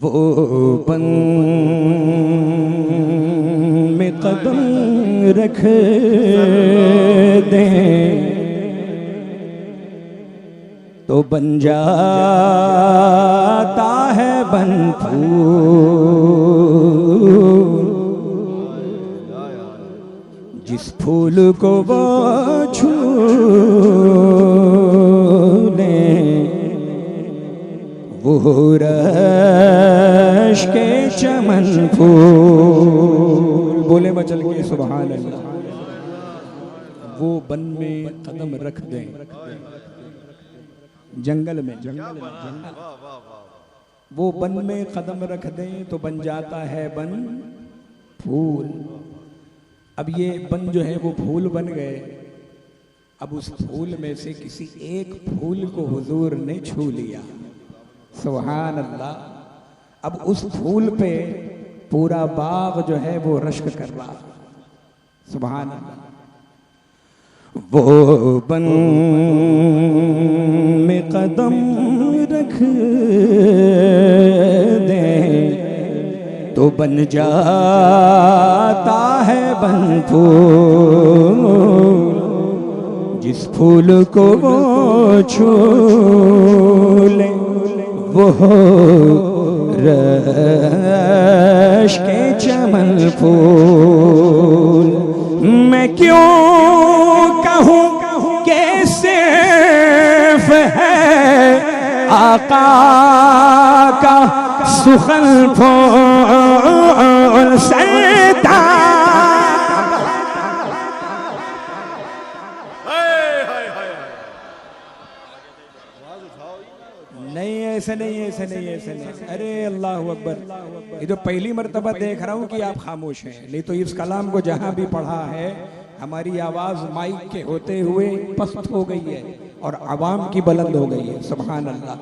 वो बन में कदम रख दे तो बन जाता है बन फूल। जिस फूल को वो छू ले वो रश के चमन फूल। बोले मचल के सुभान अल्लाह। वो बन में कदम रख दें, जंगल में वो बन में कदम रख दें तो बन जाता है बन फूल। अब ये बन जो है वो फूल बन गए। अब उस फूल में से किसी एक फूल को हुजूर ने छू लिया। सुभान अल्लाह। अब उस फूल पे पूरा बाग जो है वो रश्क कर रहा। सुभान अल्लाह। वो बन में कदम रख दे तो बन जाता है बन फूल। जिस फूल को वो छू ले वो रश के चमन फूल। मैं क्यों कहूँ कि सिर्फ है आका का सुखन फूल सैदा। नहीं ऐसे नहीं, ऐसे नहीं, ऐसे नहीं। अरे अल्लाह अकबर। ये जो पहली मर्तबा देख रहा हूँ कि आप खामोश हैं, नहीं तो इस कलाम को जहाँ भी पढ़ा है हमारी आवाज माइक के होते हुए पस्त हो गई है और आवाम की बुलंद हो गई है। सुभान अल्लाह।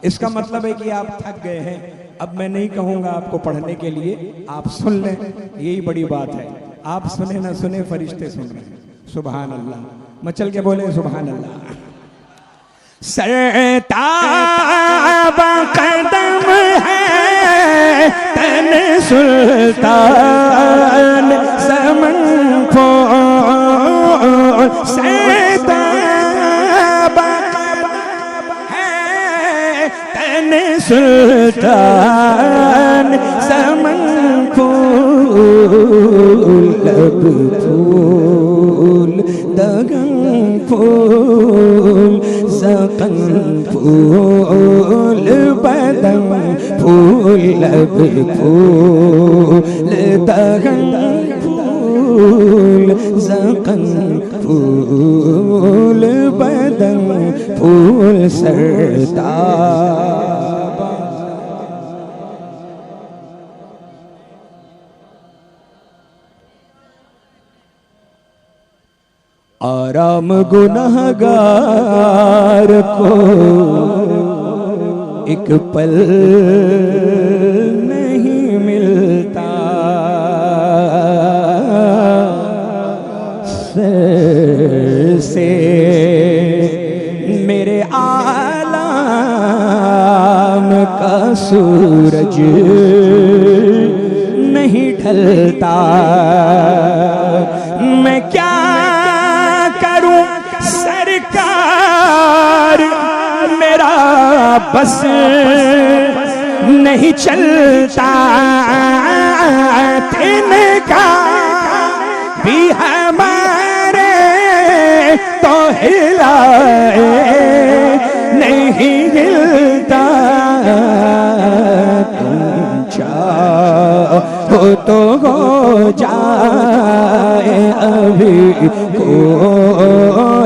इसका मतलब है कि आप थक गए हैं। अब मैं नहीं कहूँगा आपको पढ़ने के लिए, आप सुन लें, यही बड़ी बात है। आप सुने ना सुने, फरिश्ते सुन रहे हैं। सुभान अल्लाह। मचल के बोले सुभान अल्लाह। सरताब कदम है तन सुल्तान समन फूल। सरताब है तन सुल्तान समन फूल। लब फूल दगन फूल सकन फूल बदन फूल। लब फूल दगन फूल सकन फूल बदन फूल सरताब। आराम गुनहगार को एक पल नहीं मिलता। सर से मेरे आलम का सूरज नहीं ढलता। मैं क्या करूं सरकार, मेरा बस नहीं चलता। तिनका भी हमारे तो हिलाए नहीं हिलता। तुम चाहो तो हो जाए अभी को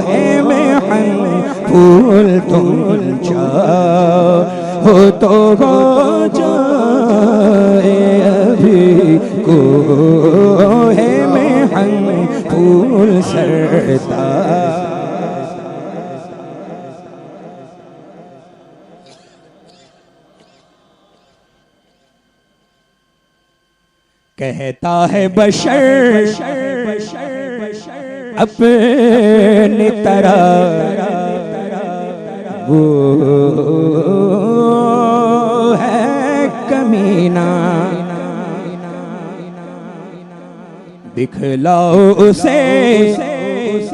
है में हम फूल। तुम चाहो तो हो जाए अभी को है में हम फूल सरता। कहता है बशर अपनी तरह वो है कमीना, दिखलाओ उसे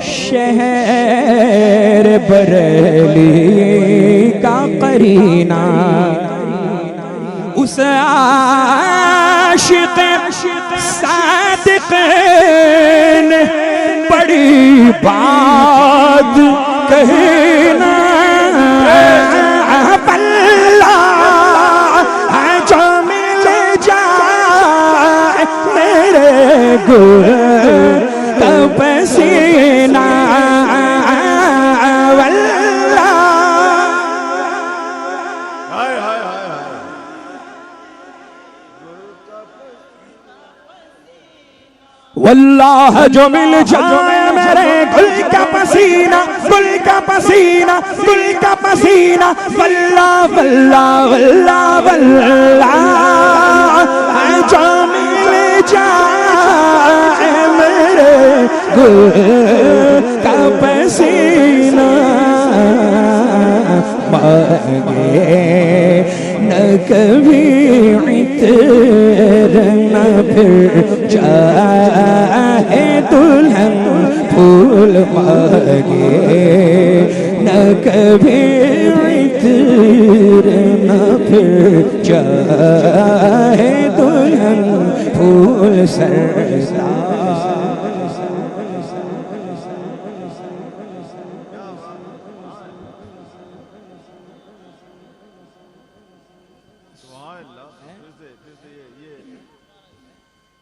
शहर बरेली का करीना। उस आशिक सादिक ने बड़ी बात कहना, पल्ला जो मिल जाए मेरे गुल का पसीना, वल्लाह जो मिल जाए मेरे गुल का पसीना, गुल का पसीना, गुल का पसीना, वल्लाह वल्लाह वल्लाह वल्लाह जो मिल जाए मेरे गुल का पसीना, मांगे न कभी इतर न फिर चाहे दुल्हन फूल, मांगे न कभी इतर न फिर चाहे दुल्हन फूल सरसा।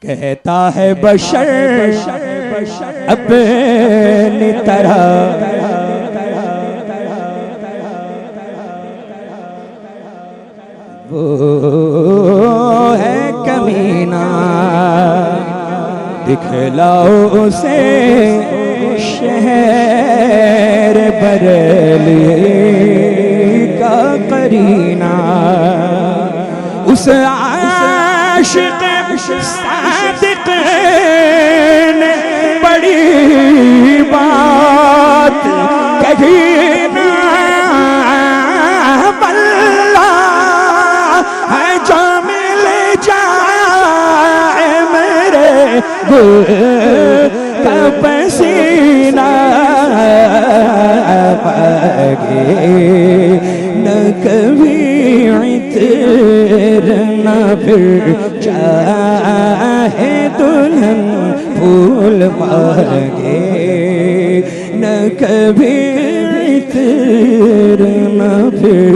कहता है बशर अपनी तरह, वो है कमीना, दिखलाओ उसे शहर बरेली का करीना। उस आशिक सादिक ने बड़ी बात कही ना, बल्ला है जो मिल जाए मेरे गुल का पसीना, मांगे न कभी इतर न फिर चाहे दुल्हन फूल, मांगे न कभी इतर न फिर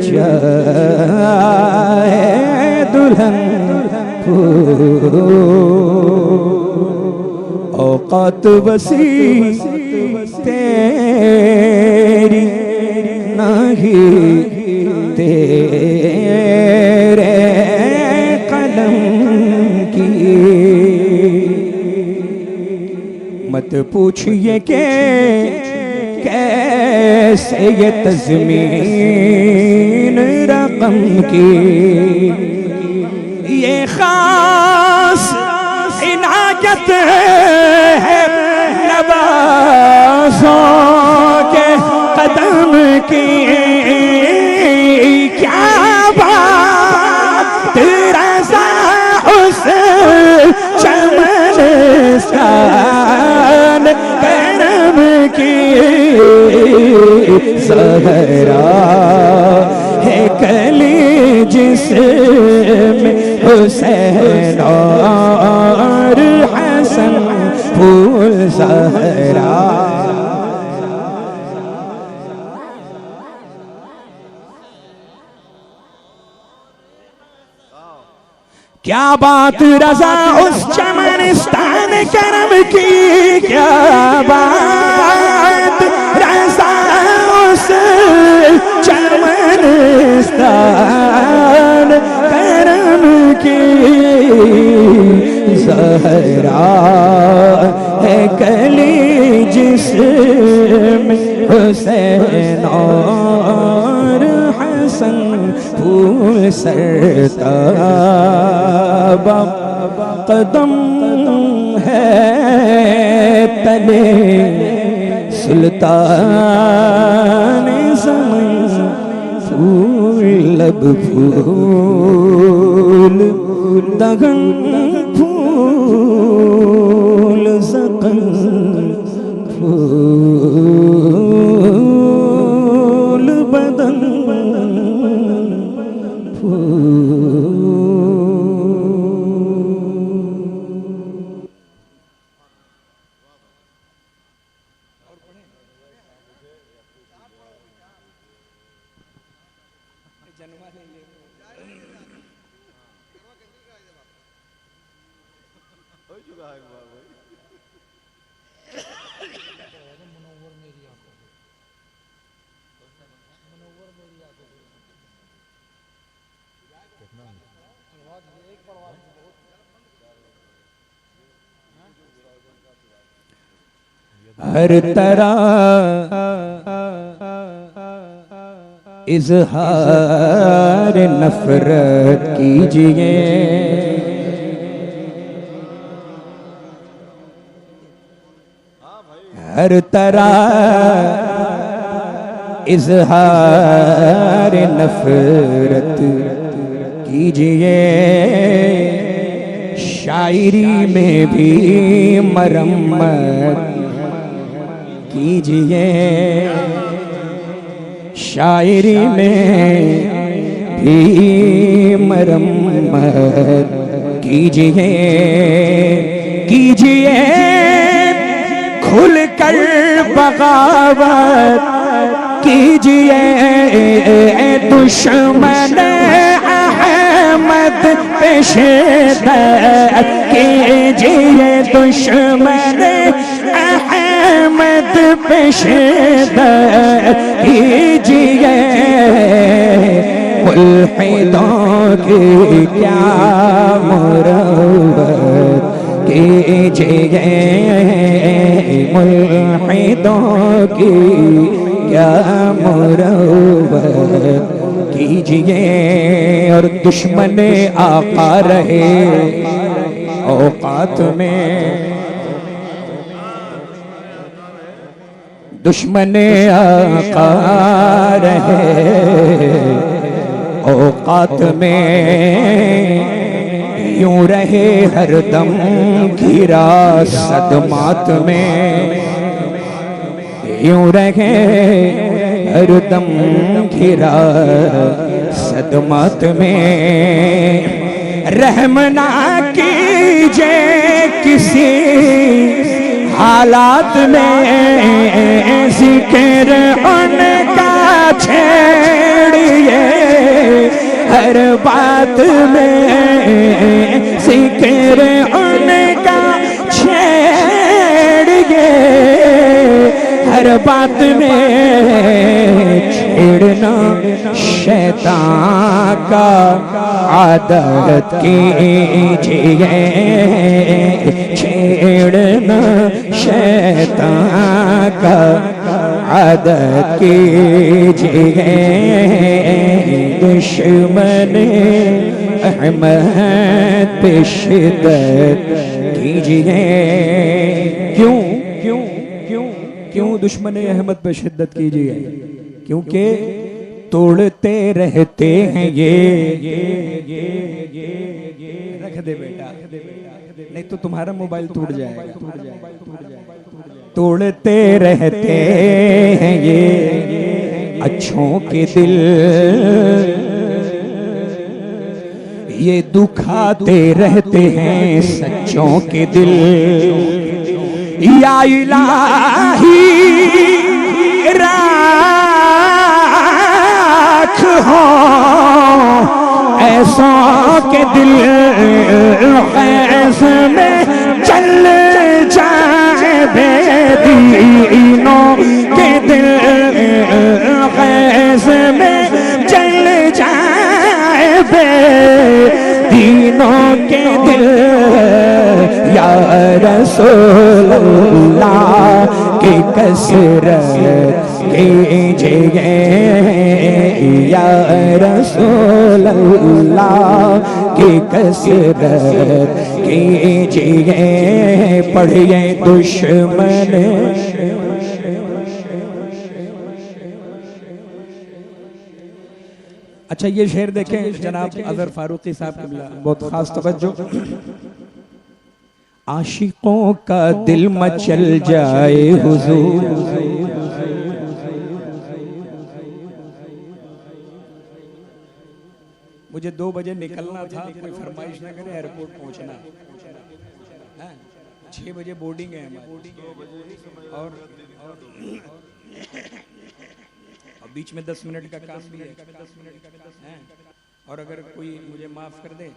चाहे दुल्हन फूल। औकात वसी तेरी नहीं तेरे कदम की, मत पूछिए के कैसे ये तज़मीन रकम की, ये खास इनायत है नवाज़ों के कदम की। क्या बात रज़ा उस चमनस्तान करम की, ज़हरा है कली जिसमें हुसैन और हसन फूल, ज़हरा क्या बात रज़ा उस चमनस्तान करम की, क्या बात रज़ा उस चमनस्तान करम की, ज़हरा है कली जिसमें हुसैन और हसन फूल सरताब, कदम है तले सुल्तान ज़मान फूल लब फूल दगन फूल सकल फूल बदन हर तरह इजहार नफरत कीजिए, हर तरह इजहार नफरत कीजिए, शायरी में भी मरम्मत कीजिए, शायरी में भी मरम्मत कीजिए, कीजिए खुलकर बगावत कीजिए, दुश्मन अहमद पे शिद्दत कीजिए, दुश्मन अहमद पे शिद्दत कीजिए, मुल्हिदों की क्या मुरव्वत कीजिए, मुल्हिदों की क्या मुरव्वत कीजिए, और दुश्मन आका रहे औकात में, दुश्मन आका रहे औकात में, यूं रहे हरदम घिरा सदमात में, यूं रहे हरदम घिरा सदमात में, रहम ना कीजिए किसी हालात में, जिक्र उनका छेड़िए हर बात में, जिक्र उनका छेड़िए हर बात में, छेड़ना शैतान का आदत कीजिए, छेड़ना शैतान का आदत कीजिए, दुश्मन अहमद पे शिद्दत कीजिए, क्यों क्यों क्यों क्यों दुश्मन अहमद पे शिद्दत कीजिए, क्योंकि तोड़ते रहते हैं ये रख दे बेटा, नहीं तो तुम्हारा मोबाइल टूट जाएगा, तोड़ते रहते हैं ये अच्छों के दिल, ये दुखाते रहते हैं सच्चों के दिल, या इलाही राख हो ऐसों के दिल, ख़ैज़ में चल जाए बेदीनों के दिल, ख़ैज़ में चल जाए बेदीनों के दिल, या रसूल अल्लाह की कसरत कीजिए, या रसूल अल्लाह की कसरत कीजिए, पढ़िए दुश्मन अच्छा ये शेर देखें जनाब अजहर फारूकी साहब की बहुत खास तवज्जो। आशिकों का दिल मचल जाए हुजूर, मुझे 2 बजे निकलना था, कोई फरमाइश ना करे, एयरपोर्ट पहुंचना है, 6 बजे बोर्डिंग है हमारी, और बीच में 10 मिनट का काम भी है, और अगर कोई मुझे माफ कर दे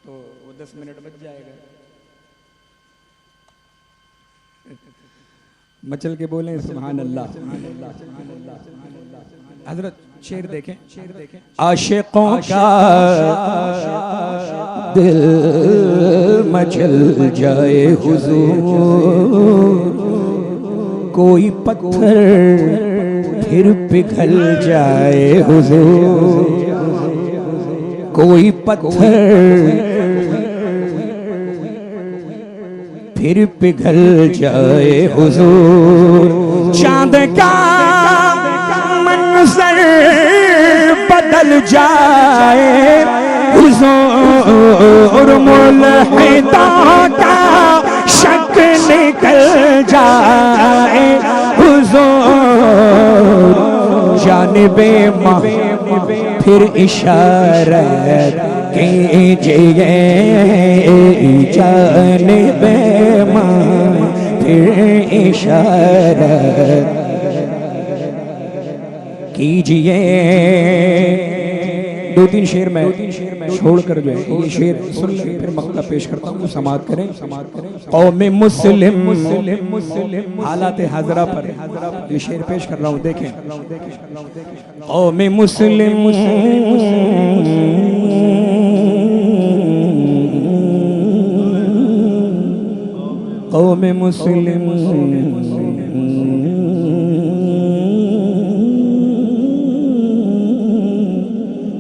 तो वो 10 मिनट बच जाएगा। मचल के बोले सुभान अल्लाह। हजरत शेर देखें, आशिकों का दिल मचल जाए हुजूर, कोई पत्थर फिर पिघल जाए हुजूर, कोई पत्थर फिर पिघल जाए हुजूर, चांद का मंजर बदल जाए हुजूर, मुल्हिदा का शक निकल जाए हुजूर, जानिबे माँ फिर इशारत कीजिए, जानिबे माँ फिर इशारत कीजिए। 2-3 शेर में छोड़कर जो है ये शेर सुन ले, फिर मकता पेश करता हूँ, समात करें। कौम मुस्लिम हालात हाजरा पर ये शेर पेश कर रहा हूँ, देखें। कौम मुस्लिम कौम मुस्लिम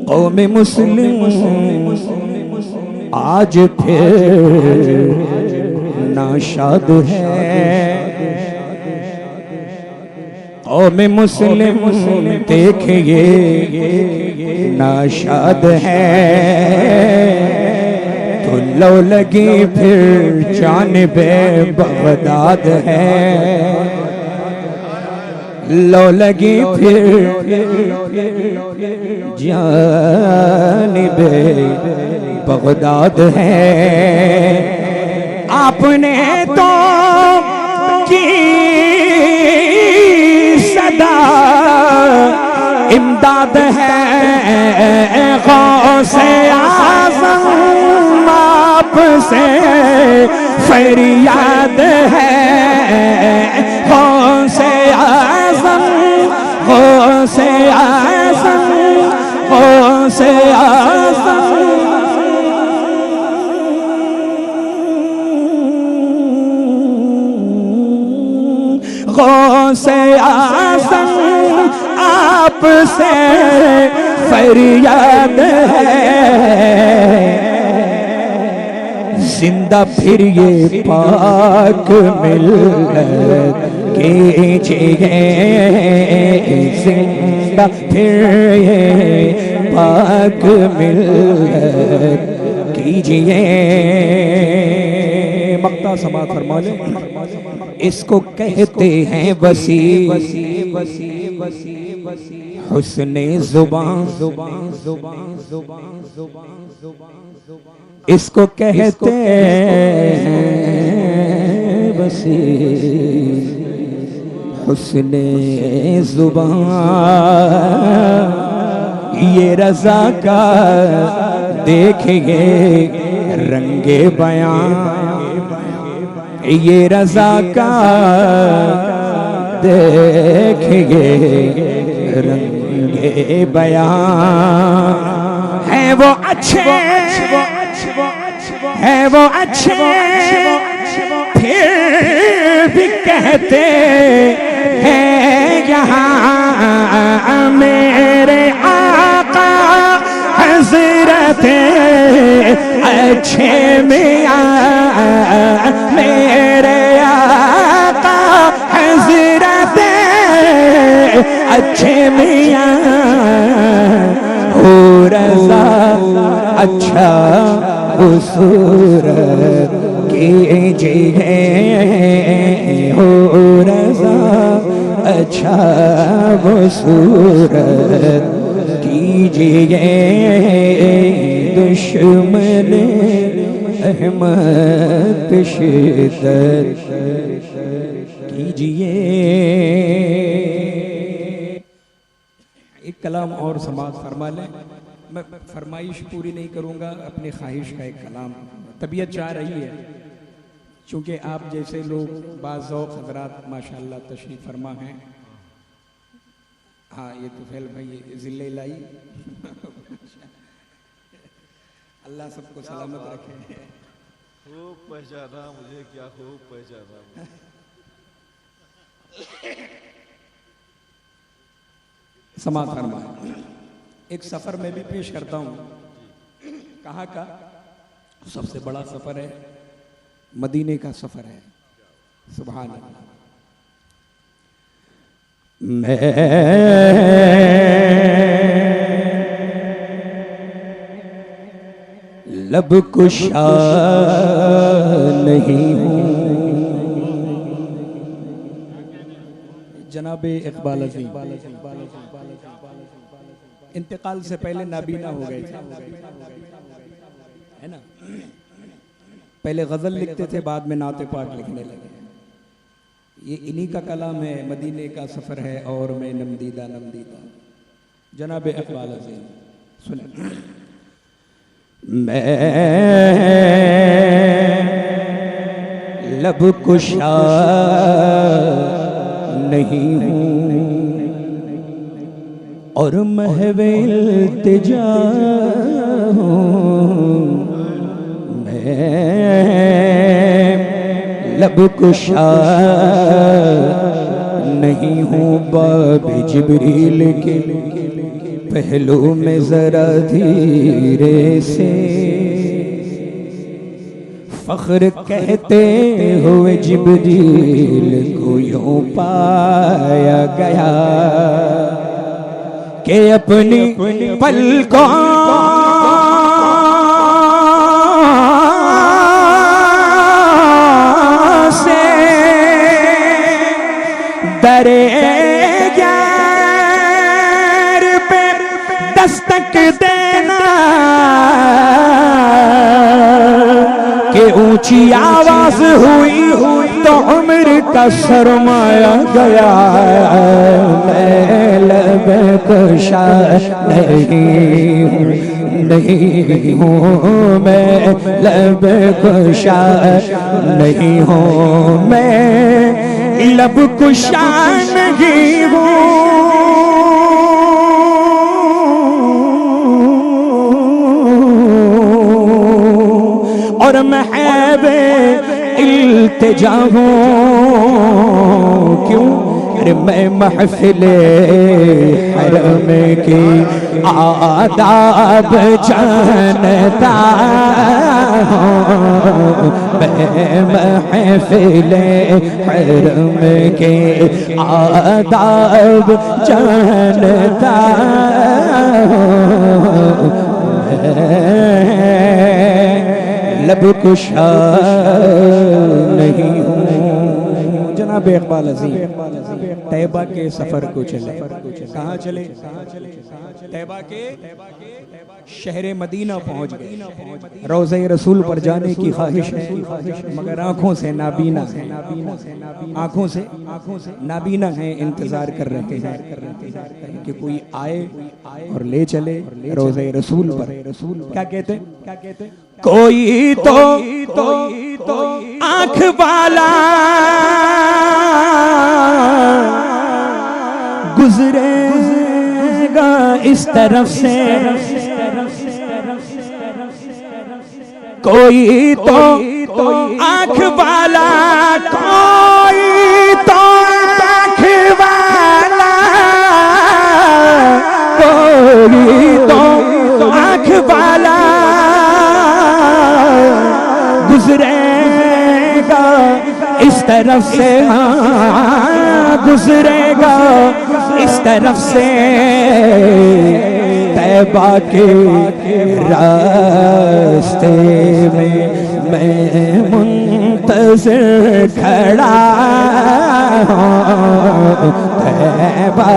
कौम मुस्लिम आज फिर नाशाद है, कौम मुस्लिम देखिए नाशाद है, तो लो लगी फिर जानिबे बगदाद है, लो लगी फिर जानिबे बगदाद है। आपने तो की सदा इमदाद है, गौसे आज़म आपसे फरियाद है, गौसे आज़म गौसे आज़म गौसे आज़म गौसे आज़म आपसे फरियाद है, जिंदा फिर ये पाक मिल्लत कीजिए, जिंदा फिर ये पाक मिल्लत कीजिए। मक्ता समात फरमा ले। इसको कहते हैं वसी हुस्ने ज़ुबान, इसको कहते हैं वसी हुस्ने ज़ुबान, ये रज़ा का देखेंगे रंगे बयान, ये रज़ा का देखेंगे रंगे बयान, है वो अच्छे है वो अच्छे फिर भी कहते हैं यहाँ मेरे आका हज़रत अच्छे मियाँ, मेरे आका हज़रत अच्छे मियाँ अच्छा वो सूरत कीजिए हो रज़ा, अच्छा वो सूरत कीजिए, दुश्मन अहमद शिद्दत कीजिए। एक कलाम और समाज फरमा लें, मैं फरमाइश पूरी नहीं करूंगा, अपनी ख्वाहिश का एक कलाम, तबीयत चाह रही है, चूंकि आप जैसे लोग बाज़ौक़ हज़रात माशाअल्लाह तशरीफ़ फरमा हैं। हाँ, ये तुफैल भाई ज़िले लाई अल्लाह सबको सलामत रखे। खूब पहचाना मुझे, क्या खूब पहचाना। समाज फरमा, एक सफर में भी पेश करता हूँ। कहाँ का? सबसे बड़ा सफर है, मदीने का सफर है। सुभान अल्लाह। मैं लब कुशा नहीं हूँ। जनाबे इकबाल अज़ीम इंतकाल से पहले नाबीना हो गए थे, है ना। पहले गजल लिखते थे, बाद में नाते पाक लिखने लगे। ये इन्हीं का कलाम है, मदीने का सफर है और मैं नमदीदा नमदीदा। जनाबे इकबाल अज़ीम सुने। मैं लब कुशा नहीं हूँ और महवे इल्तिजा हूँ। मैं लब कुशा नहीं हूँ, बाब जिब्रील के पहलू में जरा धीरे से फख्र कहते हुए जिब्रील को यूं पाया गया कि अपनी पलकों से दरे दस्तक देना कि ऊंची आवाज हुई तो उम्र का शर्माया गया। मैं लब कुशा नहीं हूँ, मैं लब कुशा नहीं हूँ, मैं लब कुशा नहीं हूँ। और महबे इल्तिजा हूँ, क्यों? अरे मैं महफिले हरम की आदाब जानता हूँ, मैं महफिले हरम के आदाब जानता हूँ। लब कुशा नहीं हूँ। जनाब इकबाल अज़ीम तैबा के सफर को चले। कहाँ चले? तैबा के शहर मदीना पहुँच गए। रोज़े रसूल पर जाने की ख्वाहिश है, मगर आँखों से नाबीना है, आँखों से नाबीना है, इंतजार कर रहे हैं कि कोई आए और ले चले रोज़े रसूल पर। क्या कहते? कोई तो आँख वाला गुजरेगा इस तरफ से, कोई तो आँख वाला, कोई तो आँख वाला, कोई तो आँख वाला गुजरेगा इस तरफ से, हाँ गुजरेगा इस तरफ से। तैबा के रास्ते में मैं मुंतज़िर खड़ा हूँ, तैबा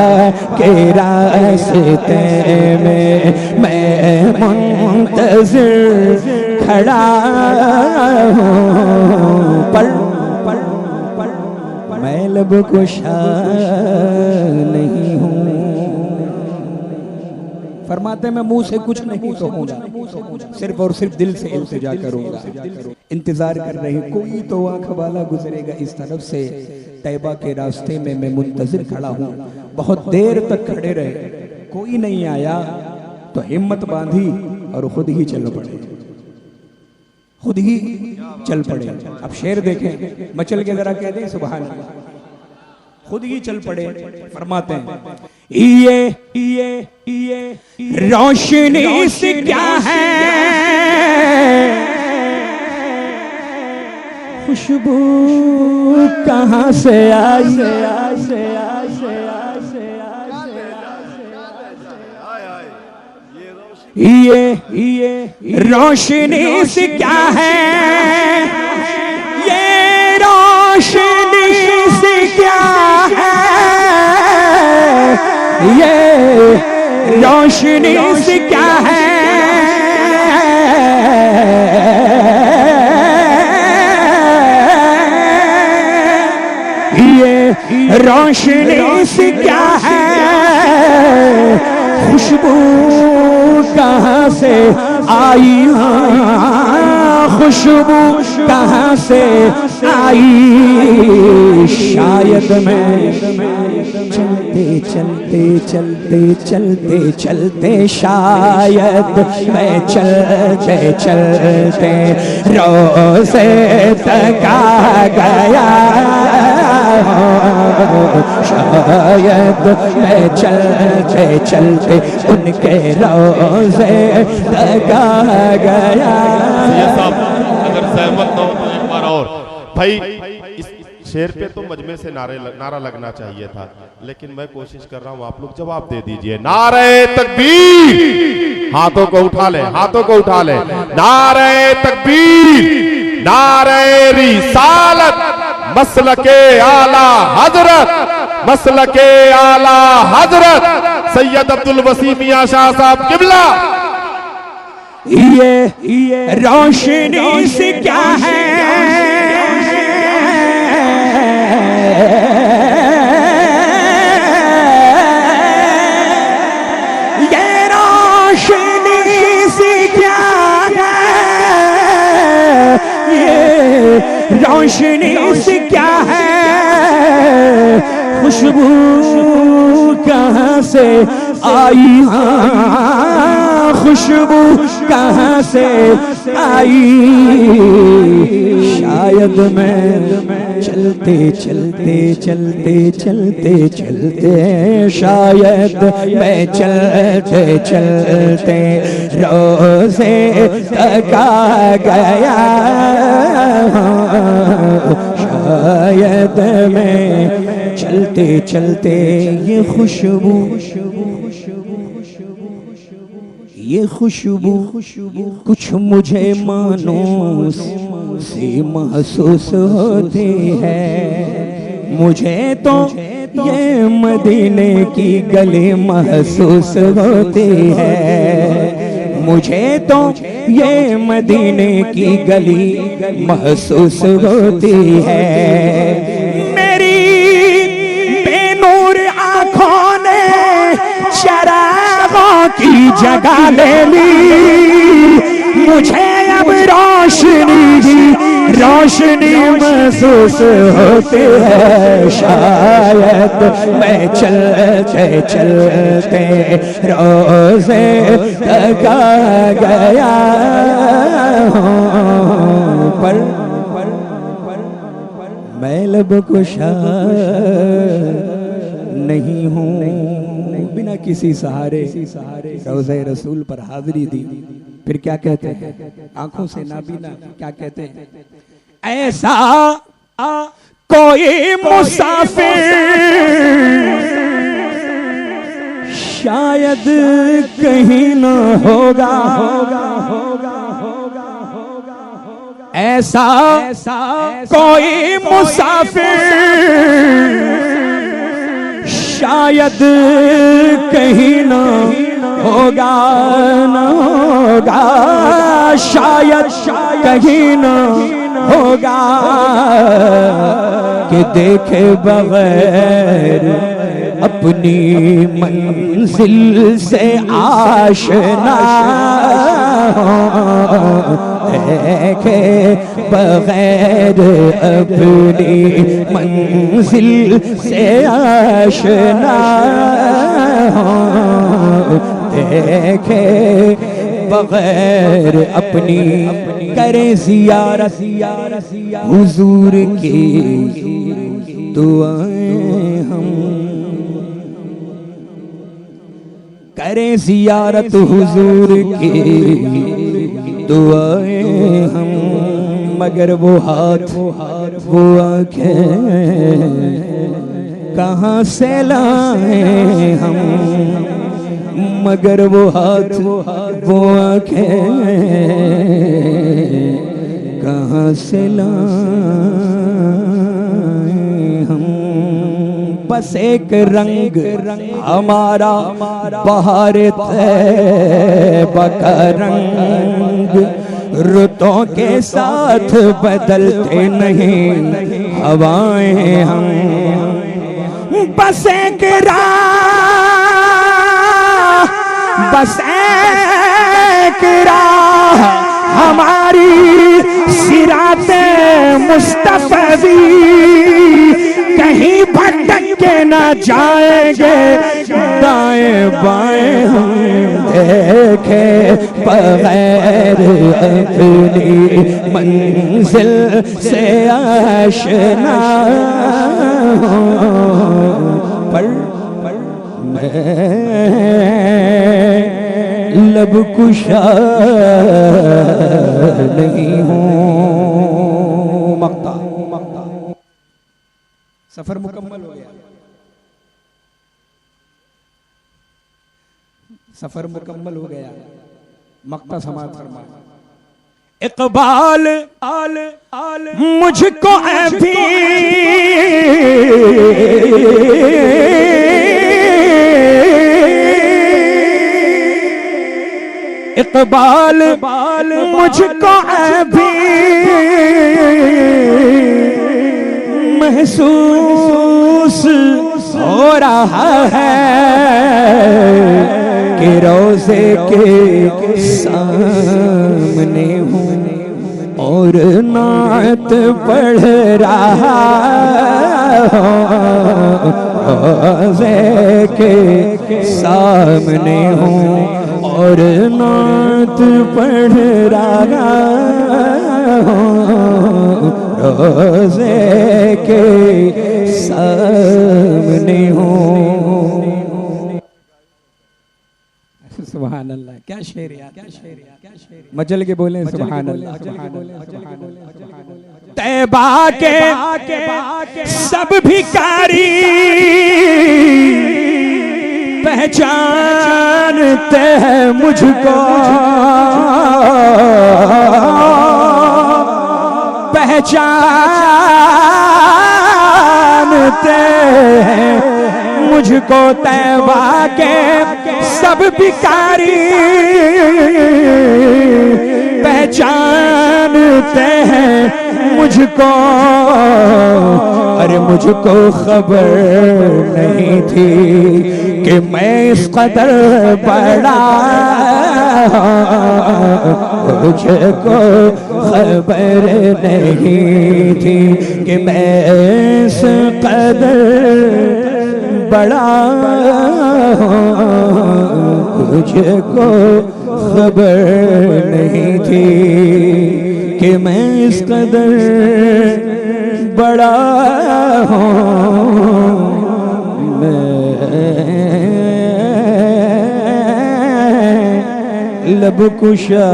के रास्ते में मैं मुंतज़िर खड़ा हूँ, पर मैं लब कुशा नहीं हूँ। फरमाते मैं मुंह से कुछ नहीं कहूँगा, सिर्फ और सिर्फ दिल से इल्तिजा करूँगा। इंतजार कर रही कोई तो आंख वाला गुजरेगा इस तरफ से, तैबा के रास्ते में मैं मुंतजिर खड़ा हूँ। बहुत देर तक खड़े रहे, कोई नहीं आया तो हिम्मत बांधी और खुद ही चल पड़े, खुद ही चल पड़े। अब शेर देखें, मचल के जरा कह दें सुभान अल्लाह, खुद ही चल पड़े। फरमाते हैं ये रोशनी से क्या है, खुशबू कहाँ से आई, ये रोशनी से क्या है, ये रोशनी से क्या है, ये रोशनी से क्या है, ये रोशनी से क्या है, खुशबू कहाँ से आई, खुशबू कहाँ से आई। शायद मैं चलते चलते चलते चलते चलते, शायद मैं चलते चलते रोज़े तक आ गया, शायद मैं चलते चलते उनके रोज़े तक आ गया। अगर सहमत न हो तो एक बार और भाई, इस शेर पे तो मजमे से नारा लगना चाहिए था, लेकिन मैं कोशिश कर रहा हूं, आप लोग जवाब दे दीजिए। नारे तकबीर, हाथों को उठा ले, हाथों को उठा ले। नारे तकबीर, नारे रिसालत, मसलके आला हजरत, मसलके आला हजरत सैयद अब्दुल वसी मियां शाह साहब किबला। ये रोशनी से क्या है, ये रोशनी से क्या है, ये रोशनी से क्या है, खुशबू कहाँ से आई, खुशबू कहाँ से आई। शायद मैं चलते चलते चलते चलते चलते, शायद मैं चलते चलते रोज़े तक आ गया, शायद मैं चलते चलते ये खुशबू कुछ मुझे मानो से महसूस होती है, मुझे तो ये मदीने की गली महसूस होती है, मुझे तो ये मदीने की गली महसूस होती है। मेरी बेनूर आँखों ने चरागों की जगह ले ली, मुझे अब रोशनी महसूस होती है। शायद मैं चलते चलते रोज़े तक आ गया हूँ, पर मैं लब कुशा नहीं हूँ। बिना किसी सहारे रोज़े रसूल पर हाज़िरी दी, फिर क्या कहते हैं, आंखों से नाबीना क्या कहते हैं, ऐसा कोई मुसाफिर शायद कहीं न होगा ऐसा कोई मुसाफिर, शायद कहीं न होगा शायद कहीं न होगा कि देखे बगैर अपनी मंजिल से आशना, देखे बगैर अपनी मंजिल से आशना, देखे बगैर अपनी करे ज़ियारत हुजूर की दुआएं हम, करें ज़ियारत हुजूर की दुआएं हम, मगर वो हाथ वो आँखें कहाँ से लाएं हम, मगर वो हाथ वो आँखें कहाँ से लाएं हम। बस एक रंग हमारा बहार तैबा का रंग, रुतों के साथ बदलते नहीं हवाएं हम। बस एक बस एक राह हमारी सिराते मुस्तफ़वी, कहीं भटक के न जाएंगे दाएं बाएं हम, देखे बगैर अपनी मंजिल से आशना, पर लब कुशा नहीं हूँ। मक्ता सफर मुकम्मल हो गया, सफर मुकम्मल हो गया। मक्ता समात फरमा। इकबाल आल आल मुझको अभी इकबाल मुझको अभी महसूस हो रहा है कि रोज़े के सामने हूँ और नात पढ़ रहा, रोज़े के सामने हूँ और नात पढ़ रहा, रोज़े के सामने हूँ। सुभान अल्लाह, क्या शेर यार, क्या शेर यार, क्या शेर। मचल के बोले सुभान अल्लाह, सुभान अल्लाह। तैबा के सब भिखारी पहचानते हैं मुझको, पहचानते हैं मुझको। तैबा के सब भिखारी पहचानते हैं मुझको, अरे मुझको खबर नहीं थी कि मैं इस कदर बड़ा, मुझको खबर नहीं थी कि मैं इस कदर बड़ा, मुझको खबर नहीं थी कि मैं इस कदर बड़ा हूँ। लब कुशा